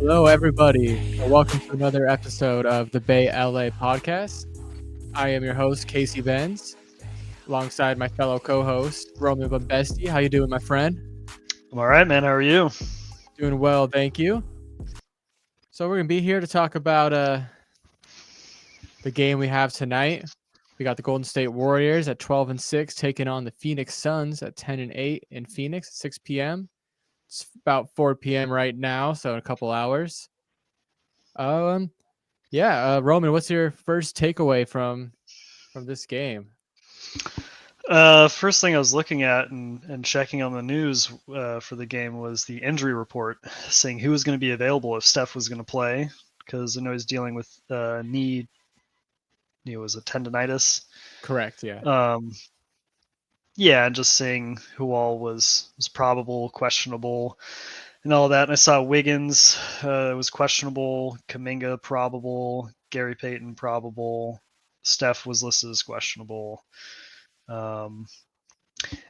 Hello, everybody, and welcome to another episode of the Bay LA podcast. I am your host, Casey Benz, alongside my fellow co-host, Roman Bombesti. How you doing, my friend? I'm all right, man. How are you? Doing well, thank you. So we're gonna be here to talk about the game we have tonight. We got the Golden State Warriors at 12-6 taking on the Phoenix Suns at 10-8 in Phoenix at 6 p.m. It's about 4 p.m. right now, so in a couple hours. Roman, what's your first takeaway from this game? First thing I was looking at and checking on the news for the game was the injury report, saying who was going to be available if Steph was going to play, because I know he's dealing with knee. Was a tendonitis. Correct, yeah. Yeah, and just saying who all was probable, questionable, and all that. And I saw Wiggins was questionable, Kuminga probable, Gary Payton probable, Steph was listed as questionable.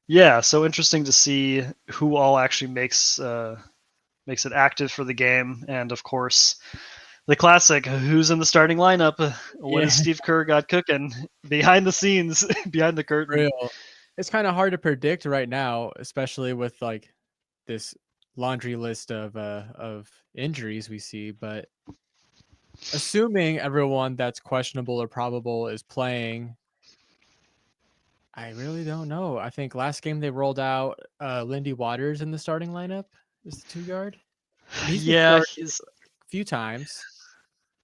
Yeah, so interesting to see who all actually makes it active for the game, and of course, the classic: who's in the starting lineup? What Yeah, has Steve Kerr got cooking behind the scenes, behind the curtain? real. It's kind of hard to predict right now, especially with like this laundry list of injuries we see. But assuming everyone that's questionable or probable is playing, I really don't know. I think last game they rolled out Lindy Waters in the starting lineup as the 2 guard, and he's been Yeah, started he's a few times.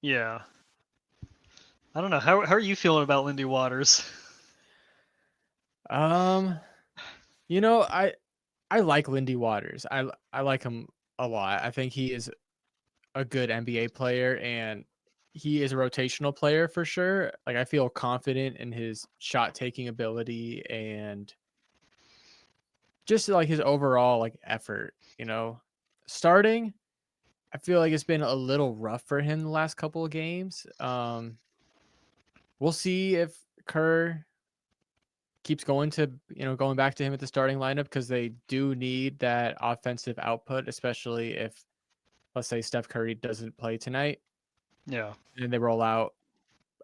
yeah. I don't know. How are you feeling about Lindy Waters? Um, I like Lindy Waters. I like him a lot. I think he is a good NBA player, and he is a rotational player for sure. Like, I feel confident in his shot taking ability and just like his overall like effort, Starting, I feel like it's been a little rough for him the last couple of games. We'll see if Kerr keeps going back to him at the starting lineup, because they do need that offensive output, especially if, let's say, Steph Curry doesn't play tonight Yeah. and they roll out,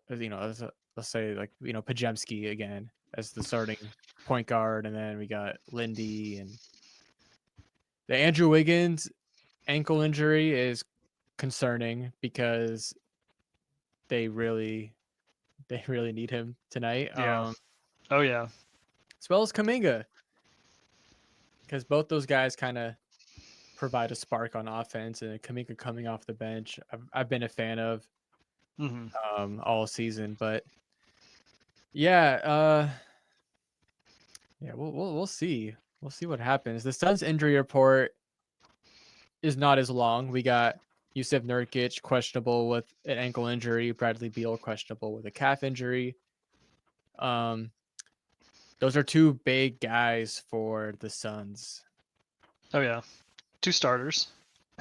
let's say, like, Pajemski again as the starting point guard. And then we got Lindy, and the Andrew Wiggins ankle injury is concerning because they really, they really need him tonight. Yeah. Oh yeah. As well as Kaminga, because both those guys kind of provide a spark on offense, and Kaminga coming off the bench, I've been a fan of Hmm. all season. But yeah, we'll see. We'll see what happens. The Suns injury report is not as long. We got Yusuf Nurkic questionable with an ankle injury, Bradley Beal questionable with a calf injury. Um, those are two big guys for the Suns. Oh yeah. Two starters.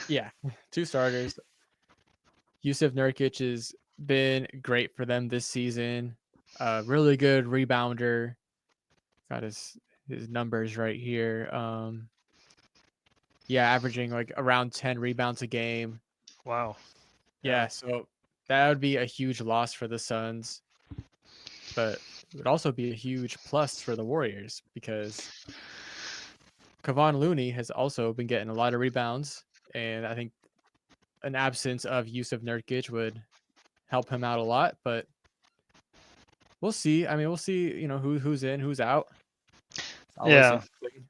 Yeah, two starters. Yusuf Nurkic has been great for them this season. Really good rebounder. Got his numbers right here. Yeah, averaging like around 10 rebounds a game. Wow. Yeah, so that would be a huge loss for the Suns, but it would also be a huge plus for the Warriors, because Kevon Looney has also been getting a lot of rebounds, and I think an absence of Yusuf Nurkic would help him out a lot. But we'll see. I mean, we'll see. Who's in, who's out. It's always Yeah. interesting.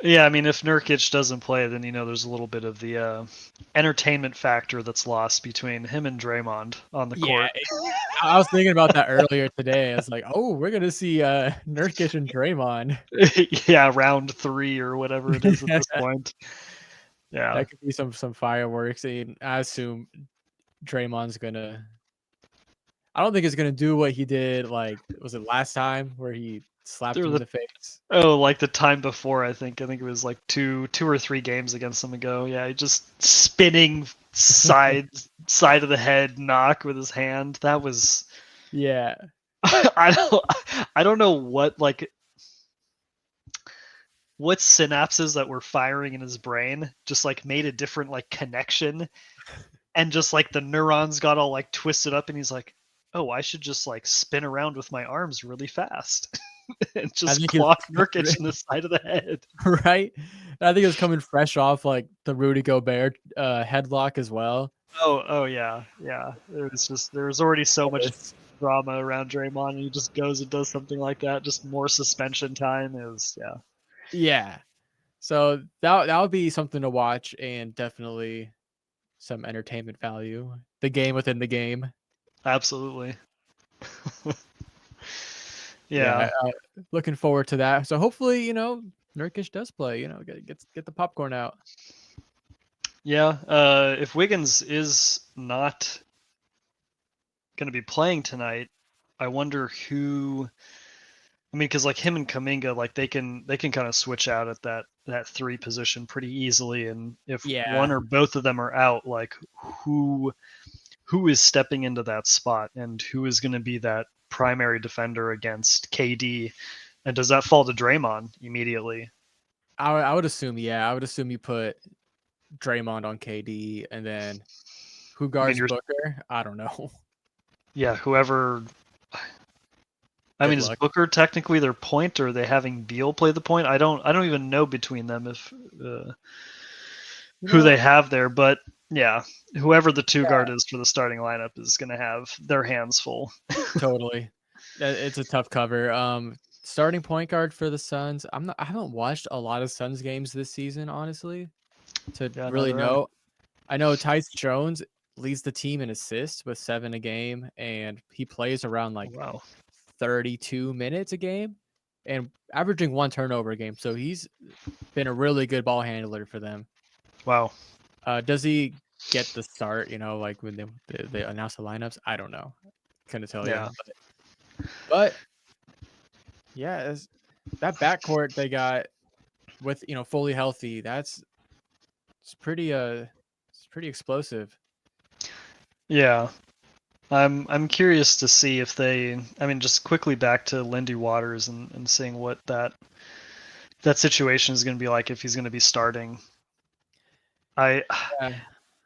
Yeah, I mean, if Nurkic doesn't play, then there's a little bit of the entertainment factor that's lost between him and Draymond on the Yeah, court. I was thinking about that earlier today. I was like, oh, we're gonna see Nurkic and Draymond. Yeah, round 3 or whatever it is at this point. Yeah, That could be some fireworks. And I assume Draymond's gonna. I don't think it's gonna do what he did. Like, was it last time where he slapped there him were in the the face? like the time before. I think it was like two or three games against them ago. Yeah, he just spinning side of the head knock with his hand. That was Yeah, I don't know what, like, what synapses that were firing in his brain just like made a different like connection, and just like the neurons got all like twisted up, and he's like, oh, I should just like spin around with my arms really fast and I just think it's clock Nurkic in the side of the head. right. I think it was coming fresh off like the Rudy Gobert headlock as well. Oh yeah, yeah. There was already so much Yes. drama around Draymond, and he just goes and does something like that. Just more suspension time is, yeah, Yeah. So that would be something to watch and definitely some entertainment value. The game within the game. absolutely. Yeah, Yeah, looking forward to that. So hopefully, Nurkic does play. Get the popcorn out. yeah. If Wiggins is not going to be playing tonight, I wonder who. I mean, because like him and Kaminga, like they can kind of switch out at that three position pretty easily, and if one Yeah, or both of them are out, like who who is stepping into that spot and who is going to be that primary defender against KD, and does that fall to Draymond immediately? I would assume. Yeah, I would assume you put Draymond on KD, and then who I mean, guards you're Booker? I don't know. yeah, whoever. I Good mean, is luck. Booker technically their point, or are they having Beal play the point? I don't even know between them if You who know, they have there, but yeah, whoever the two yeah, guard is for the starting lineup is going to have their hands full. totally. It's a tough cover. Starting point guard for the Suns. I haven't watched a lot of Suns games this season, honestly, to Yeah, really neither I. know. I know Tyce Jones leads the team in assists with 7 a game, and he plays around Oh, like wow. 32 minutes a game and averaging 1 turnover a game. So he's been a really good ball handler for them. Wow. Does he get the start, like when they announce the lineups? I don't know. Couldn't tell you. Yeah. But yeah, that backcourt they got with, fully healthy, it's pretty it's pretty explosive. Yeah. I'm curious to see if they. I mean, just quickly back to Lindy Waters and seeing what that situation is going to be like if he's going to be starting. I Yeah.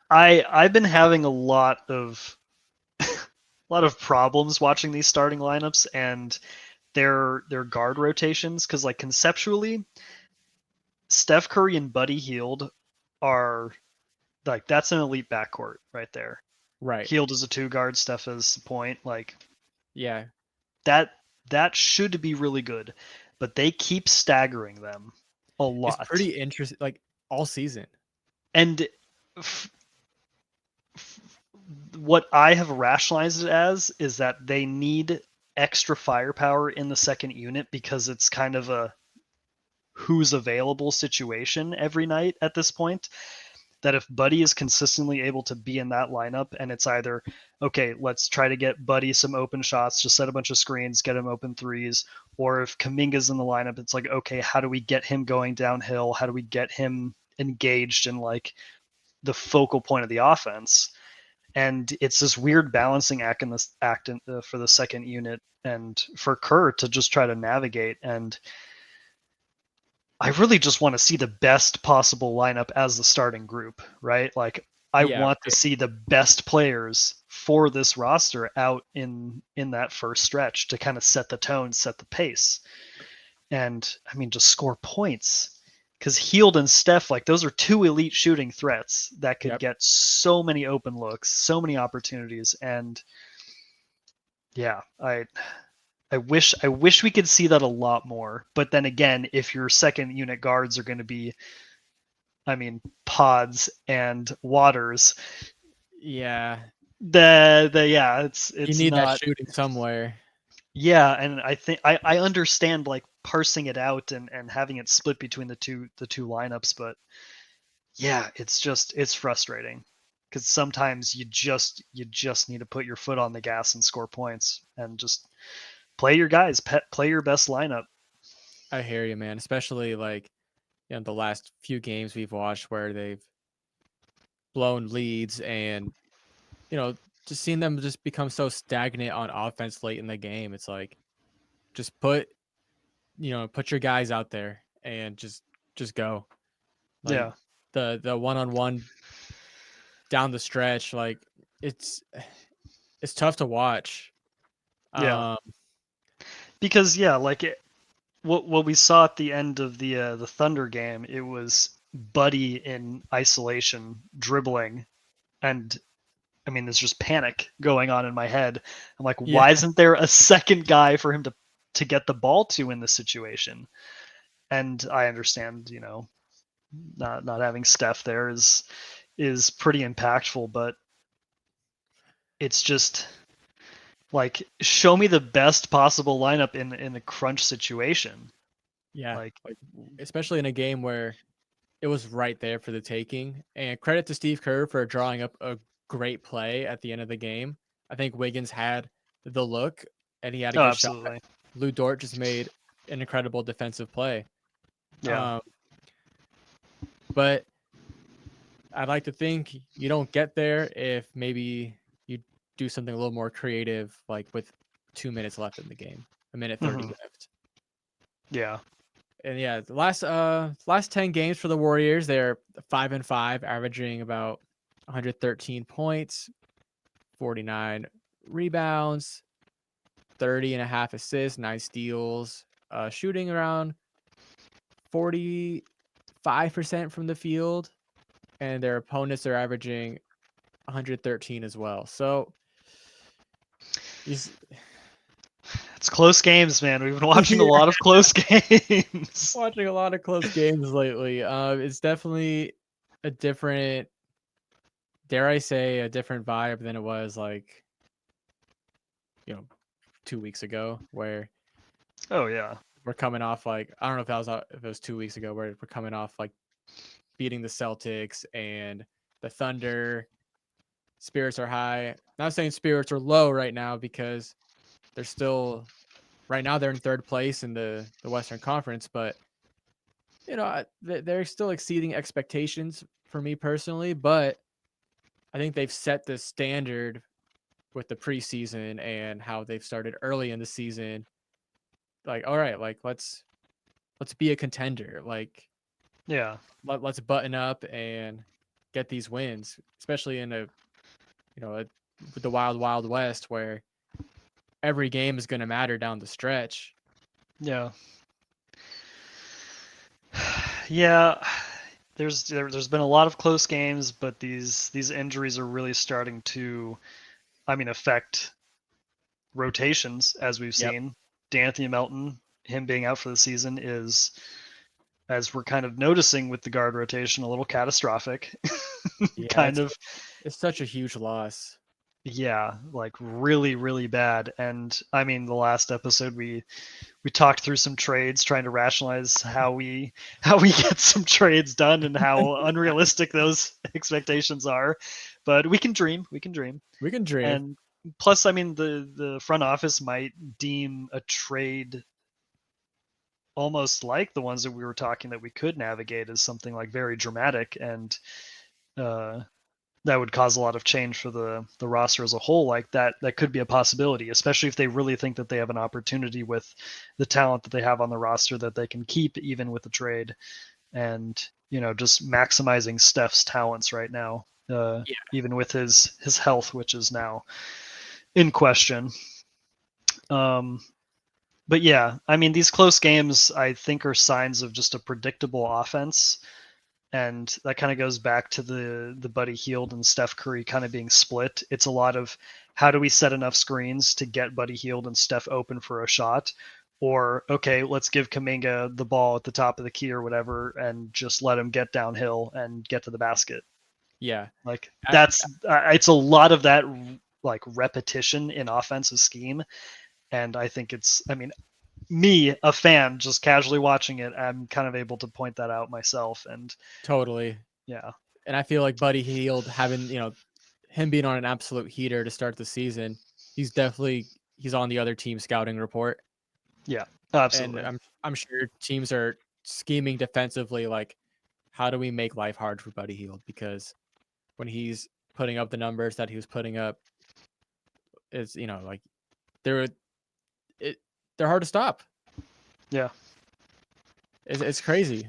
I've been having a lot of problems watching these starting lineups and their guard rotations, because like conceptually, Steph Curry and Buddy Hield are like, that's an elite backcourt right there. Right. Hield is a two guard, Steph is a point. Like Yeah. that that should be really good, but they keep staggering them a It's lot. pretty interesting like all season. And f- what I have rationalized it as is that they need extra firepower in the second unit, because it's kind of a who's available situation every night at this point. That if Buddy is consistently able to be in that lineup, and it's either, okay, let's try to get Buddy some open shots, just set a bunch of screens, get him open threes, or if Kaminga's in the lineup, it's like, okay, how do we get him going downhill? How do we get him engaged in like the focal point of the offense? And it's this weird balancing act in this for the second unit, and for Kerr to just try to navigate. And I really just want to see the best possible lineup as the starting group, right? Like I Yeah, want to right. see the best players for this roster out in that first stretch to kind of set the tone, set the pace. And I mean, just score points. Because Heald and Steph, like those are two elite shooting threats that could Yep. get so many open looks, so many opportunities. And yeah, I wish we could see that a lot more. But then again, if your second unit guards are going to be, I mean, Pods and Waters, Yeah. the yeah, You it's need that not. shooting somewhere. Yeah, and I think I understand like parsing it out and having it split between the two lineups, but yeah, it's frustrating, because sometimes you just need to put your foot on the gas and score points, and just play your guys, play your best lineup. I hear you, man. Especially like, the last few games we've watched where they've blown leads and, you know, just seeing them just become so stagnant on offense late in the game. It's like just put your guys out there and just go. Like Yeah. the one-on-one down the stretch, like it's tough to watch. Yeah. Um, Because yeah, like what we saw at the end of the Thunder game, it was Buddy in isolation dribbling, and I mean, there's just panic going on in my head. I'm like, yeah, why isn't there a second guy for him to get the ball to in this situation? And I understand, not having Steph there is pretty impactful, but it's just like show me the best possible lineup in a crunch situation. yeah. Like, Like especially in a game where it was right there for the taking. And credit to Steve Kerr for drawing up a great play at the end of the game. I think Wiggins had the look and he had a oh, good shot. absolutely, Lou Dort just made an incredible defensive play. yeah, Um, but I'd like to think you don't get there if maybe you do something a little more creative, like with 2 minutes left in the game, a minute 30 hmm left. yeah, And yeah, the last 10 games for the Warriors, they're 5-5, averaging about 113 points, 49 rebounds, 30 and a half assists, 9 steals, shooting around 45% from the field, and their opponents are averaging 113 as well. So he's it's close games, man. We've been watching a yeah, lot of close games. watching a lot of close games lately. It's definitely a different, dare I say, a different vibe than it was like, 2 weeks ago, where Oh yeah, we're coming off like I don't know if it was 2 weeks ago, where we're coming off like beating the Celtics and the Thunder. Spirits are high. Not saying spirits are low right now because they're still right now they're in third place in the Western Conference, but they're still exceeding expectations for me personally. But I think they've set the standard with the preseason and how they've started early in the season. Like, all right, like let's be a contender. Like yeah, let's button up and get these wins, especially in with the wild west where every game is going to matter down the stretch. yeah, yeah. There's been a lot of close games, but these injuries are really starting to, I mean, affect rotations as we've Yep. seen. D'Anthony Melton, him being out for the season is, as we're kind of noticing with the guard rotation, a little catastrophic. Yeah, Kind of, it's such a huge loss. yeah, like really, really bad. And I mean, the last episode we talked through some trades, trying to rationalize how we get some trades done and how unrealistic those expectations are. But we can dream. We can dream. And plus, I mean, the front office might deem a trade almost like the ones that we were talking that we could navigate as something like very dramatic, and uh, that would cause a lot of change for the roster as a whole. Like that could be a possibility, especially if they really think that they have an opportunity with the talent that they have on the roster that they can keep even with the trade, and just maximizing Steph's talents right now, Yeah, even with his health, which is now in question. Um, but yeah, I mean, these close games I think are signs of just a predictable offense, and that kind of goes back to the Buddy Hield and Steph Curry kind of being split. It's a lot of how do we set enough screens to get Buddy Hield and Steph open for a shot, or okay, let's give Kaminga the ball at the top of the key or whatever, and just let him get downhill and get to the basket. yeah. Like I, that's it's a lot of that like repetition in offensive scheme, and I think it's, I mean, me, a fan, just casually watching it, I'm kind of able to point that out myself. And totally. yeah, And I feel like Buddy Hield having, him being on an absolute heater to start the season, he's on the other team scouting report. yeah, And absolutely. I'm sure teams are scheming defensively, like, how do we make life hard for Buddy Hield? Because when he's putting up the numbers that he was putting up, it's like they're it they're hard to stop. Yeah. It's crazy.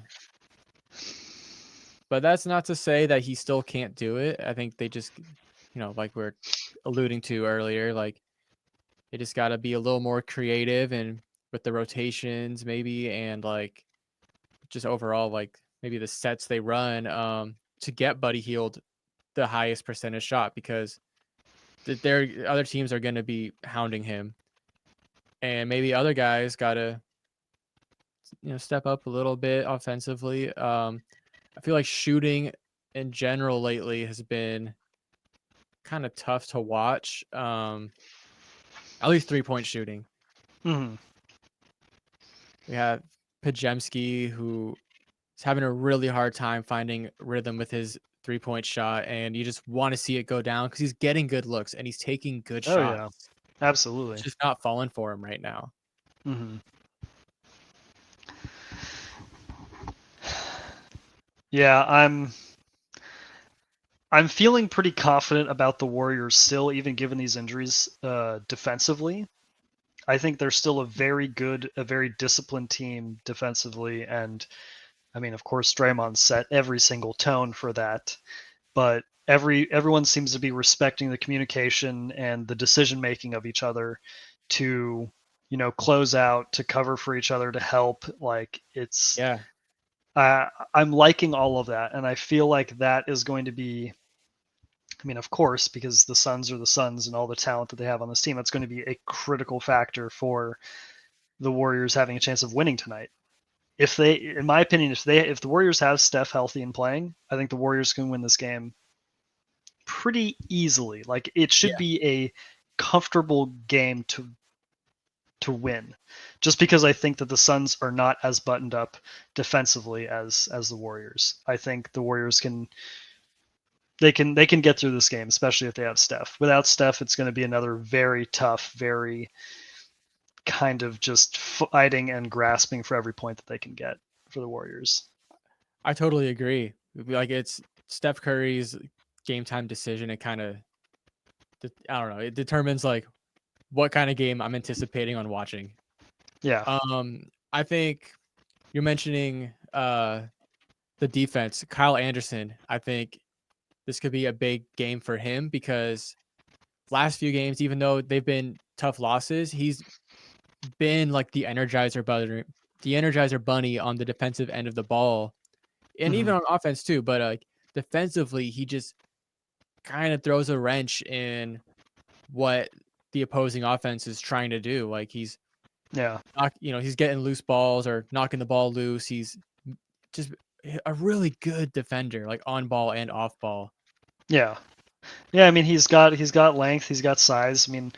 But that's not to say that he still can't do it. I think they just, like we're alluding to earlier, like they just got to be a little more creative and with the rotations maybe, and like just overall like maybe the sets they run to get Buddy Healed the highest percentage shot, because their other teams are going to be hounding him, and maybe other guys got to step up a little bit offensively. I feel like shooting in general lately has been kind of tough to watch. At least 3-point shooting. Mhm. We have Pajemski, who is having a really hard time finding rhythm with his 3-point shot, and you just want to see it go down because he's getting good looks and he's taking good Oh yeah, shots. It's absolutely. just not falling for him right now. Hmm. Yeah, I'm feeling pretty confident about the Warriors still, even given these injuries. Defensively, I think they're still a very good, a very disciplined team defensively, and I mean, of course, Draymond set every single tone for that. But everyone seems to be respecting the communication and the decision making of each other to close out, to cover for each other, to help. Like it's Yeah. I'm liking all of that, and I feel like that is going to be, I mean, of course, because the Suns are the Suns and all the talent that they have on this team, that's going to be a critical factor for the Warriors having a chance of winning tonight. If they, in my opinion, if the Warriors have Steph healthy and playing, I think the Warriors can win this game pretty easily. Like it should Yeah. be a comfortable game to win, just because I think that the Suns are not as buttoned up defensively as the Warriors. I think the Warriors they can get through this game, especially if they have Steph. Without Steph, it's going to be another very tough, very kind of just fighting and grasping for every point that they can get for the Warriors. I totally agree. Like it's Steph Curry's game time decision. It kind of, I don't know, it determines like what kind of game I'm anticipating on watching. Yeah. I think you're mentioning the defense, Kyle Anderson. I think this could be a big game for him because last few games, even though they've been tough losses, he's been like the Energizer Bunny on the defensive end of the ball, and Hmm. even on offense too. But defensively, he just kind of throws a wrench in what the opposing offense is trying to do. Like Yeah. he's getting loose balls or knocking the ball loose. He's just a really good defender, like on ball and off ball. Yeah. Yeah, I mean he's got length, he's got size. I mean,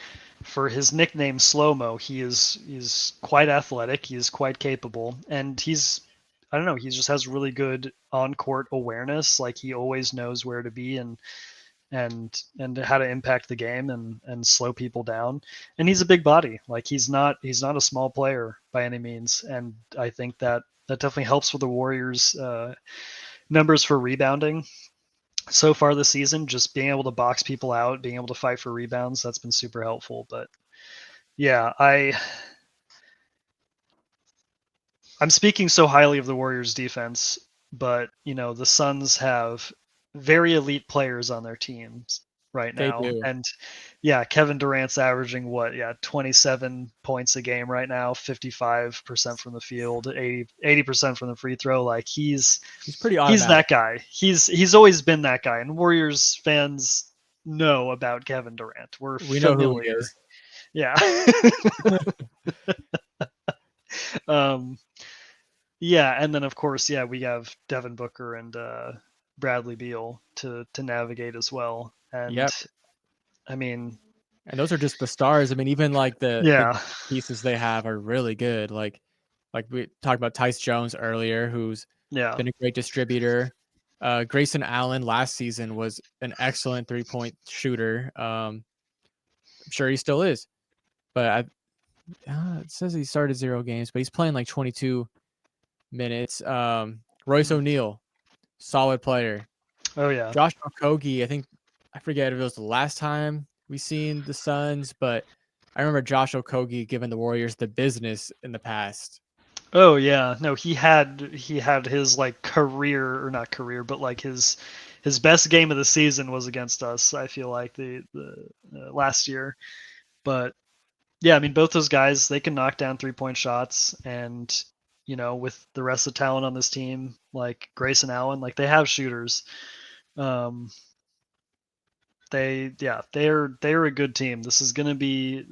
for his nickname Slow Mo, he's quite athletic, he is quite capable, and he's I don't know, he just has really good on court awareness. Like he always knows where to be and how to impact the game and slow people down. And he's a big body. Like he's not a small player by any means. And I think that definitely helps with the Warriors' numbers for rebounding so far this season. Just being able to box people out, being able to fight for rebounds, that's been super helpful. But yeah, I'm speaking so highly of the Warriors defense, but the Suns have very elite players on their teams right They now. do. And yeah, Kevin Durant's averaging what? Yeah, 27 points a game right now, 55% from the field, 80% from the free throw. Like He's pretty he's automatic. that guy. He's always been that guy. And Warriors fans know about Kevin Durant. We're We know who he familiar. is. Yeah. um Yeah, and then of course, yeah, we have Devin Booker and Bradley Beal to navigate as well. And Yep. I mean, And those are just the stars. I mean, even like the yeah, pieces they have are really good. Like we talked about Tice Jones earlier, who's yeah, been a great distributor. Grayson Allen last season was an excellent 3-point shooter. I'm sure he still is, but it says he started 0 games, but he's playing like 22 minutes. Royce mm. O'Neal, solid player. Oh yeah, Josh Okogie, I forget if it was the last time we seen the Suns, but I remember Josh Okogie giving the Warriors the business in the past. Oh yeah, no, he had his like career, or not career, but like his best game of the season was against us. I feel like the last year, but yeah, I mean both those guys, they can knock down 3-point shots, and with the rest of the talent on this team, like Grayson Allen, like they have shooters. Um, they're a good team. This is gonna be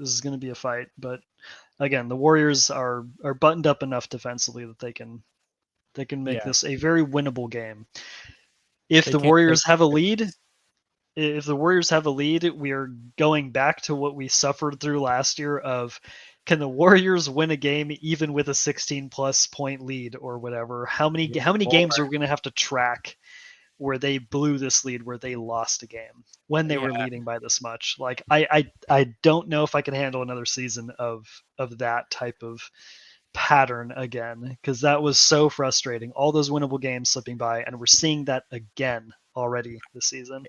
a fight, but again, the Warriors are buttoned up enough defensively that they can make Yeah, this a very winnable game. If they the can't take Warriors have a any lead, risks. if the Warriors have a lead, we are going back to what we suffered through last year of, can the Warriors win a game even with a 16 plus point lead or whatever? How many Yeah, how many games more. are we going to have to track where they blew this lead, where they lost a game when they Yeah, were leading by this much? Like I don't know if I can handle another season of that type of pattern again, because that was so frustrating. All those winnable games slipping by, and we're seeing that again already this season.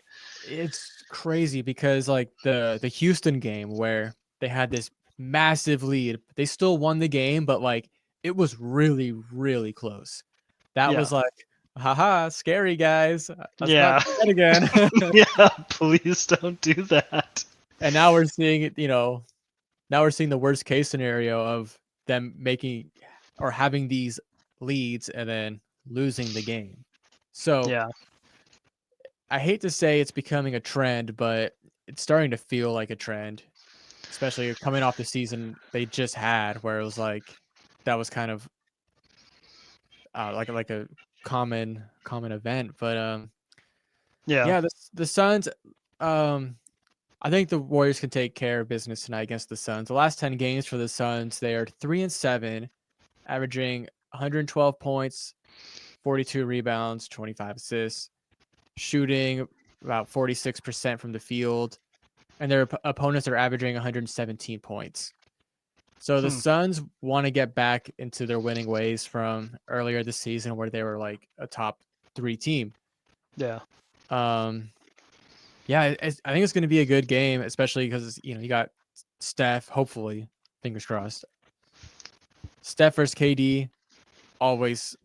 it's crazy because like the Houston game where they had this massive lead, they still won the game, but like it was really, really close. That Yeah. was like, haha, scary guys. Let's not Yeah. do that again. Yeah, please don't do that. And now we're seeing it, now we're seeing the worst case scenario of them making or having these leads and then losing the game. So Yeah. I hate to say it's becoming a trend, but it's starting to feel like a trend, especially coming off the season they just had, where it was like that was kind of like a common event. But Yeah. yeah, the Suns. Um, I think the Warriors can take care of business tonight against the Suns. The last 10 games for the Suns, they are 3-7, averaging 112 points, 42 rebounds, 25 assists, shooting about 46% from the field, and their opponents are averaging 117 points. So the Hmm. Suns want to get back into their winning ways from earlier this season where they were like a top 3 team. Yeah. Um, yeah, I think it's going to be a good game, especially because you got Steph. Hopefully, fingers crossed. Steph versus KD, always,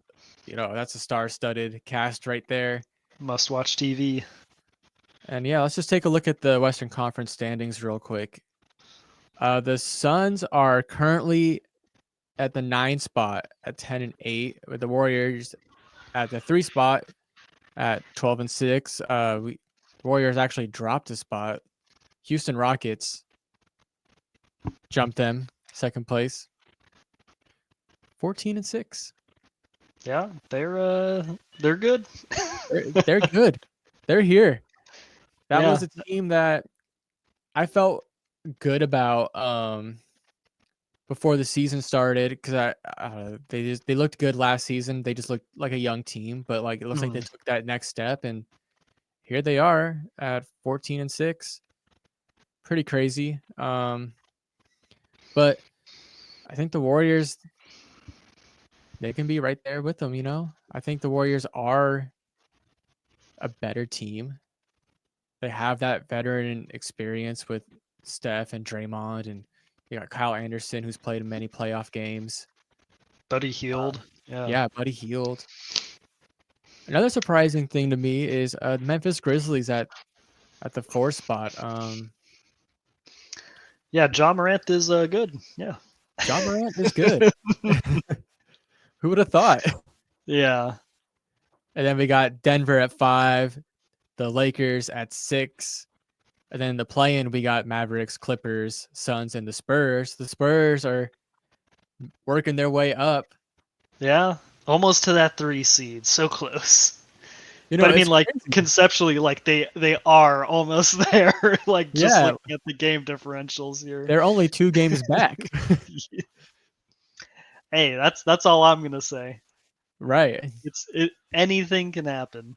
that's a star-studded cast right there. Must watch TV. And yeah, let's just take a look at the Western Conference standings real quick. The Suns are currently at the 9 spot at 10-8, with the Warriors at the 3 spot at 12-6. The Warriors actually dropped a spot. Houston Rockets jumped them, second place, 14-6. Yeah, they're good. They're good. They're here. That Yeah. was a team that I felt good about before the season started because they looked good last season. They just looked like a young team, but like it looks like they Mhm. took that next step, and here they are at 14-6. Pretty crazy. But I think the Warriors, they can be right there with them. I think the Warriors are a better team. They have that veteran experience with Steph and Draymond, and you got Kyle Anderson, who's played in many playoff games. Buddy Healed. Yeah. Yeah, Buddy Hield. Another surprising thing to me is Memphis Grizzlies at the 4 spot. Yeah, John Morant is good. Yeah. John Morant is good. Who would have thought? Yeah. And then we got Denver at 5, the Lakers at 6, and then the play-in we got Mavericks, Clippers, Suns, and the Spurs. The Spurs are working their way up. Yeah. Almost to that 3 seed. So close. But I mean, It's like crazy. conceptually, like they are almost there. Like just Yeah, looking at the game differentials here. they're only 2 games back. Hey, that's all I'm gonna say. Right. Anything can happen.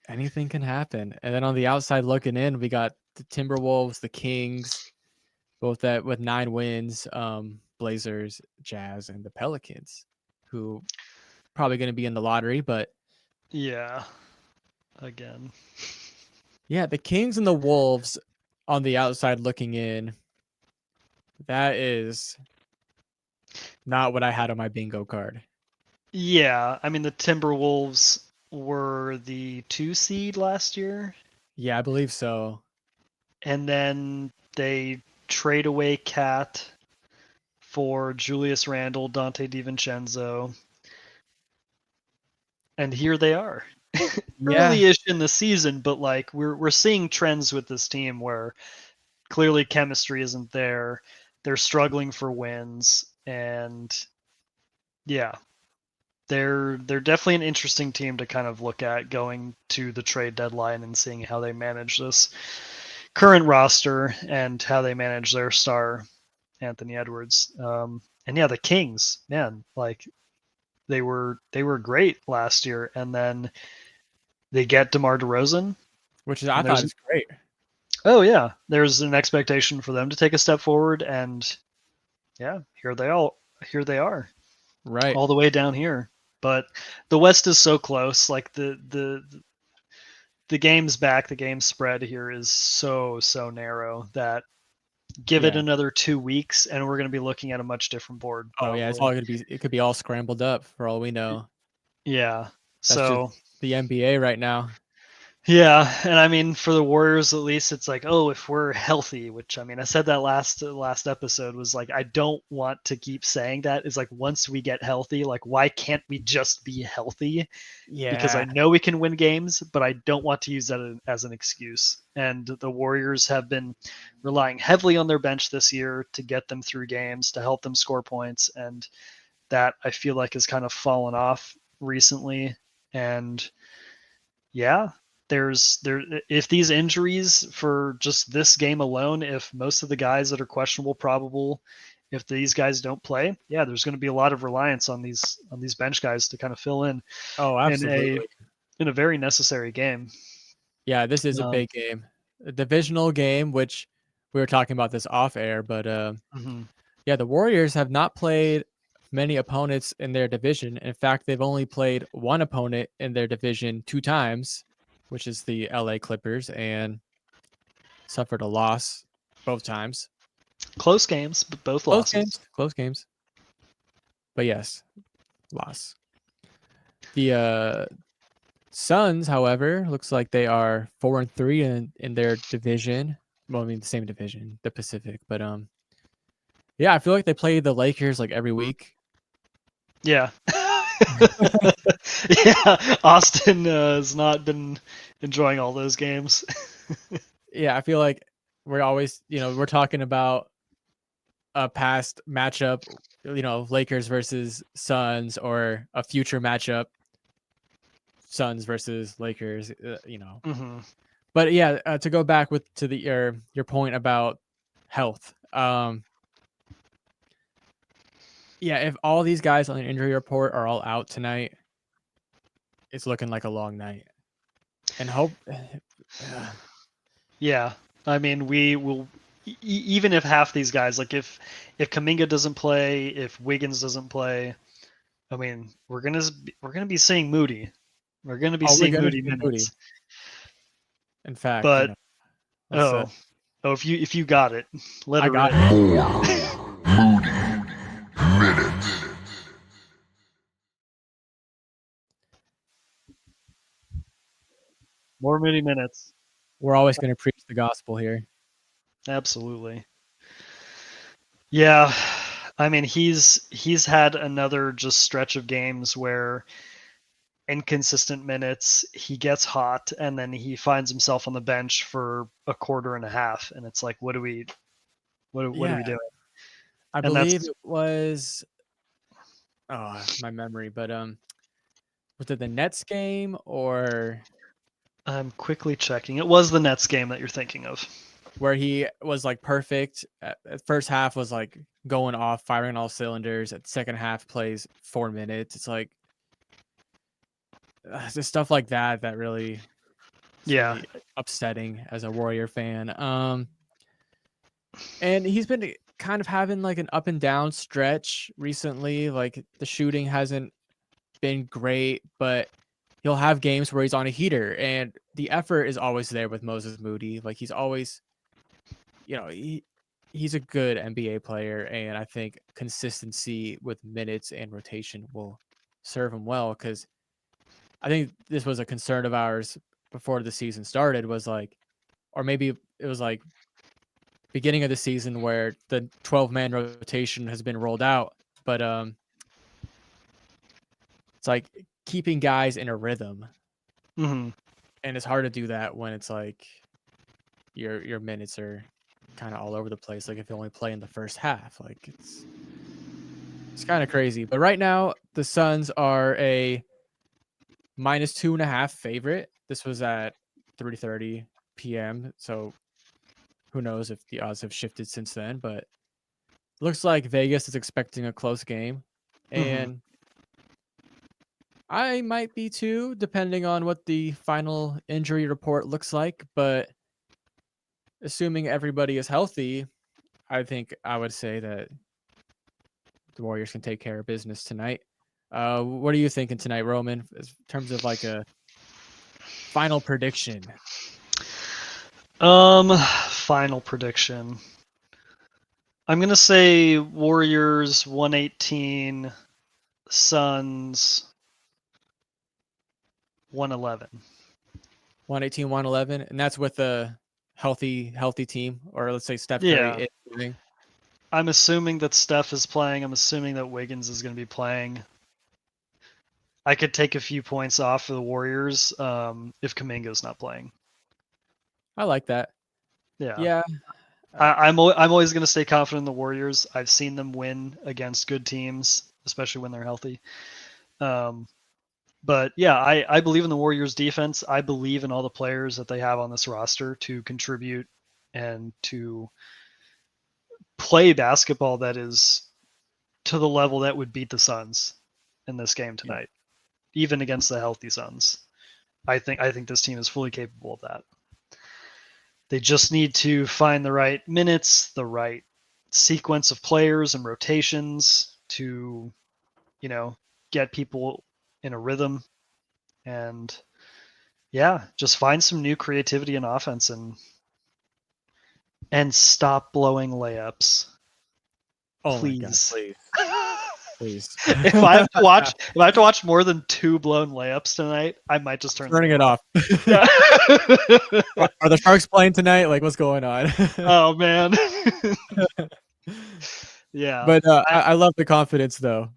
Anything can happen. And then on the outside looking in, we got the Timberwolves, the Kings, both that with 9 wins, Blazers, Jazz, and the Pelicans, who probably going to be in the lottery. But Yeah. Again. yeah, the Kings and the Wolves on the outside looking in, that is Not what I had on my bingo card. Yeah, I mean the Timberwolves were the 2 seed last year, Yeah, I believe so. and then they trade away Cat for Julius Randle, Dante DiVincenzo, and here they are. Yeah, Early-ish in the season, but like we're seeing trends with this team where clearly chemistry isn't there. They're struggling for wins, and yeah, they're definitely an interesting team to kind of look at going to the trade deadline and seeing how they manage this current roster and how they manage their star Anthony Edwards. And yeah, the Kings, man, like they were great last year, and then they get DeMar DeRozan, which is I and thought there's is great. oh yeah, there's an expectation for them to take a step forward, and yeah, here they are, Right. all the way down here. But the West is so close. Like the games back, the game spread here is so narrow that give it Yeah. another 2 weeks, and we're going to be looking at a much different board, Oh yeah, it's probably. all gonna be. It could be all scrambled up for all we know. Yeah. That's just So the NBA right now. yeah, and I mean for the Warriors at least it's like, oh, if we're healthy, which I mean I said that last episode was like I don't want to keep saying that. Is like once we get healthy, like why can't we just be healthy? Because I Yeah. know we can win games, but I don't want to use that as an excuse. And the Warriors have been relying heavily on their bench this year to get them through games, to help them score points, and that I feel like has kind of fallen off recently. And yeah, there if these injuries for just this game alone, if most of the guys that are questionable probable, if these guys don't play, yeah, there's going to be a lot of reliance on these bench guys to kind of fill Oh, in absolutely. a very necessary game. Yeah, this is a Um, big game, a divisional game, which we were talking about this off air. But mhm. yeah, the Warriors have not played many opponents in their division. In fact, they've only played one opponent in their division 2 times, which is the LA Clippers, and suffered a loss both times. Close games, but both Close losses. games, close games. But yes, loss. The Suns, however, looks like they are 4-3 in their division. Well, I mean the same division, the Pacific. But yeah, I feel like they play the Lakers like every week. Yeah. Yeah, Austin has not been enjoying all those games. Yeah, I feel like we're always, we're talking about a past matchup, Lakers versus Suns, or a future matchup, Suns versus Lakers. Hmm. But yeah, to go back to your point about health. Yeah, if all these guys on the injury report are all out tonight, it's looking like a long night. And hope Yeah, I mean, we will even if half these guys, like if Kaminga doesn't play, if Wiggins doesn't play, I mean, we're gonna be seeing Moody. We're gonna be oh, we're seeing gonna Moody see Moody. minutes. In fact, But let's oh, if you got it, let I her got rip. it. Moody Minutes. More Moody minutes. We're always gonna preach the gospel here. Absolutely. Yeah, I mean he's had another just stretch of games where inconsistent minutes, he gets hot, and then he finds himself on the bench for a quarter and a half, and it's like, what are Yeah, we doing? I And believe that's it was my memory, but was it the Nets game or I'm quickly checking. It was the Nets game that you're thinking of. where he was like perfect at first half, was like going off, firing all cylinders. At second half, plays 4 minutes. It's like just stuff like that really it's Yeah, really upsetting as a Warrior fan. And he's been kind of having like an up and down stretch recently. Like the shooting hasn't been great, but he'll have games where he's on a heater, and the effort is always there with Moses Moody. Like he's always, you know, he's a good NBA player, and I think consistency with minutes and rotation will serve him well. Because I think this was a concern of ours before the season started. Was like, or maybe it was like beginning of the season where the 12-man rotation has been rolled out, but it's like keeping guys in a rhythm, Hmm. and it's hard to do that when it's like your minutes are kind of all over the place. Like if you only play in the first half, like it's kind of crazy. But right now, the Suns are a -2.5 favorite. This was at 3:30 p.m. So who knows if the odds have shifted since then? But looks like Vegas is expecting a close game, Hmm. and I might be too, depending on what the final injury report looks like. But assuming everybody is healthy, I think I would say that the Warriors can take care of business tonight. What are you thinking tonight, Roman, in terms of like a final prediction? Final prediction. I'm gonna say Warriors 118, Suns 111. 118, 111, and that's with a healthy team, or let's say Steph Curry Yeah, is playing. I'm assuming that Steph is playing. I'm assuming that Wiggins is going to be playing. I could take a few points off for the Warriors if Kaminga's not playing. I like that. Yeah, Yeah, I'm always going to stay confident in the Warriors. I've seen them win against good teams, especially when they're healthy. But yeah, I believe in the Warriors defense. I believe in all the players that they have on this roster to contribute and to play basketball that is to the level that would beat the Suns in this game yeah. tonight, even against the healthy Suns. I think this team is fully capable of that. They just need to find the right minutes, the right sequence of players and rotations to, get people in a rhythm and yeah, just find some new creativity in offense and stop blowing layups. Oh my God, Please. please, please. If I have to watch more than 2 blown layups tonight, I might just turn the Turning game it off. Yeah. Are the Sharks playing tonight? Like, what's going on? Oh man. Yeah. But I love the confidence, though.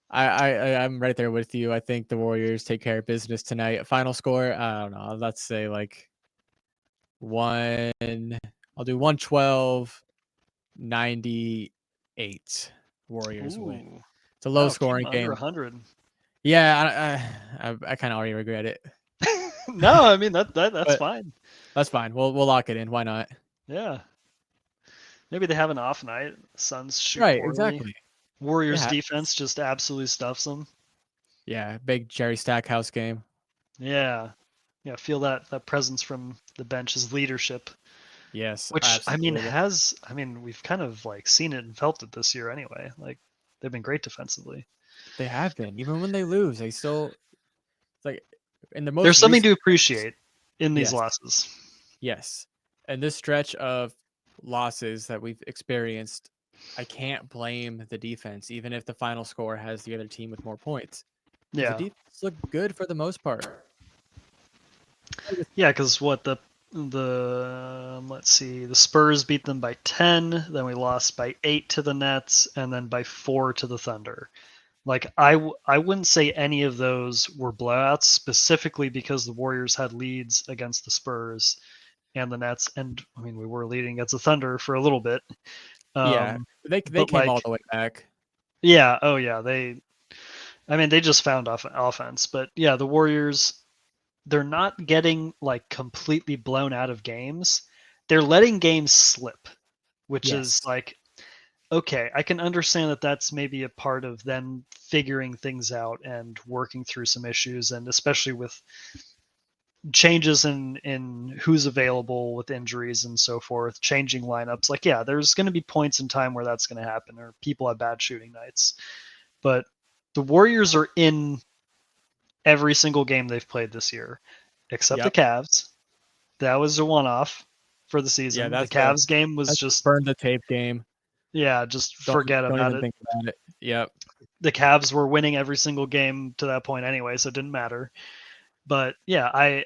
I'm right there with you. I think the Warriors take care of business tonight. Final score, I don't know. Let's say like one. I'll do 112-98. Warriors win. Ooh. It's a low Wow, keep scoring 'em under game. 100. Yeah, I kind of already regret it, No, I mean that's but fine. that's fine. We'll lock it in. Why not? Yeah. Maybe they have an off night. Suns shoot Right, poorly. exactly. Warriors Yeah, defense just absolutely stuffs them. yeah. Big Jerry Stackhouse game. Yeah. Yeah, feel that presence from the bench's leadership. Yes, Which absolutely. we've kind of like seen it and felt it this year anyway. Like they've been great defensively. They have been. Even when they lose, they still it's like in the There's most something to recent. appreciate in these Yes, losses. yes. And this stretch of losses that we've experienced, I can't blame the defense, even if the final score has the other team with more points, because the Yeah. defense looked good for the most part. Yeah, because what let's see, the Spurs beat them by 10, then we lost by 8 to the Nets, and then by 4 to the Thunder. Like I wouldn't say any of those were blowouts specifically because the Warriors had leads against the Spurs and the Nets, and I mean we were leading against the Thunder for a little bit. Yeah, they But came all like the way back. yeah, oh yeah, they just found off offense, but yeah, the Warriors they're not getting like completely blown out of games. They're letting games slip, which is Yes. like okay, I can understand that that's maybe a part of them figuring things out and working through some issues, and especially with changes in who's available with injuries and so forth, changing lineups. Like, yeah, there's going to be points in time where that's going to happen, or people have bad shooting nights. But the Warriors are in every single game they've played this year, except the Yep. Cavs. That was a one-off for the season. The that's Cavs game was that's just burn the tape game. just Don't, forget don't about even it. think about it. Yep. The Cavs were winning every single game to that point anyway, so it didn't matter. But yeah, I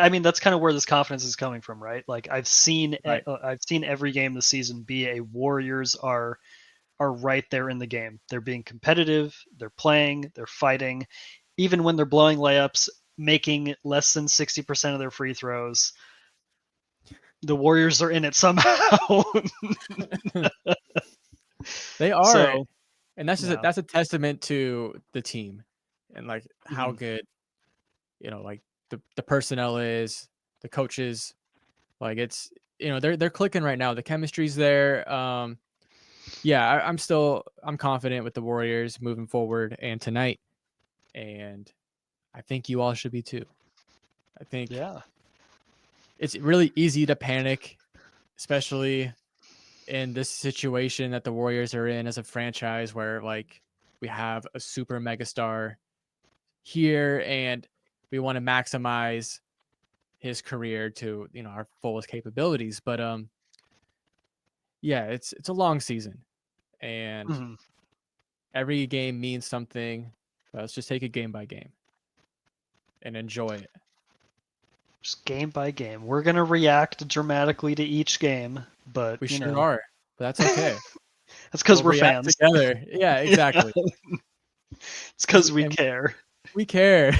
mean that's kind of where this confidence is coming from, right? Like I've seen Right. every game this season be a Warriors are right there in the game. They're being competitive, they're playing, they're fighting, even when they're blowing layups, making less than 60% of their free throws. The Warriors are in it somehow. They are, So and that's just yeah. that's a testament to the team and like how Mhm. good, like the personnel is, the coaches, like it's they're clicking right now. The chemistry's there. Yeah, I'm confident with the Warriors moving forward and tonight, and I think you all should be too. I think Yeah. it's really easy to panic, especially in this situation that the Warriors are in as a franchise where like we have a super megastar here and we want to maximize his career to, our fullest capabilities. But yeah, it's a long season and Mhm. every game means something. Let's just take it game by game and enjoy it. Just game by game. We're gonna react dramatically to each game, but We you sure know are, but that's okay. that's because We'll we're react fans. together. Yeah, exactly. It's because we And care. we care.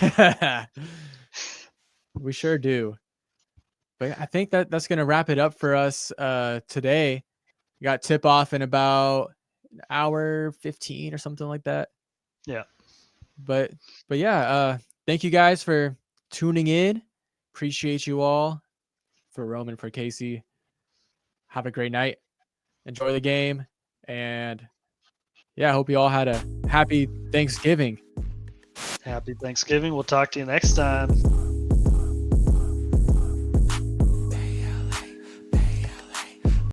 We sure do. But I think that's gonna wrap it up for us today. We got tip off in about an hour 15 or something like that. Yeah. But yeah, thank you guys for tuning in. Appreciate you all. For Roman, for Casey. Have a great night. Enjoy the game. And yeah, I hope you all had a happy Thanksgiving. Happy Thanksgiving. We'll talk to you next time.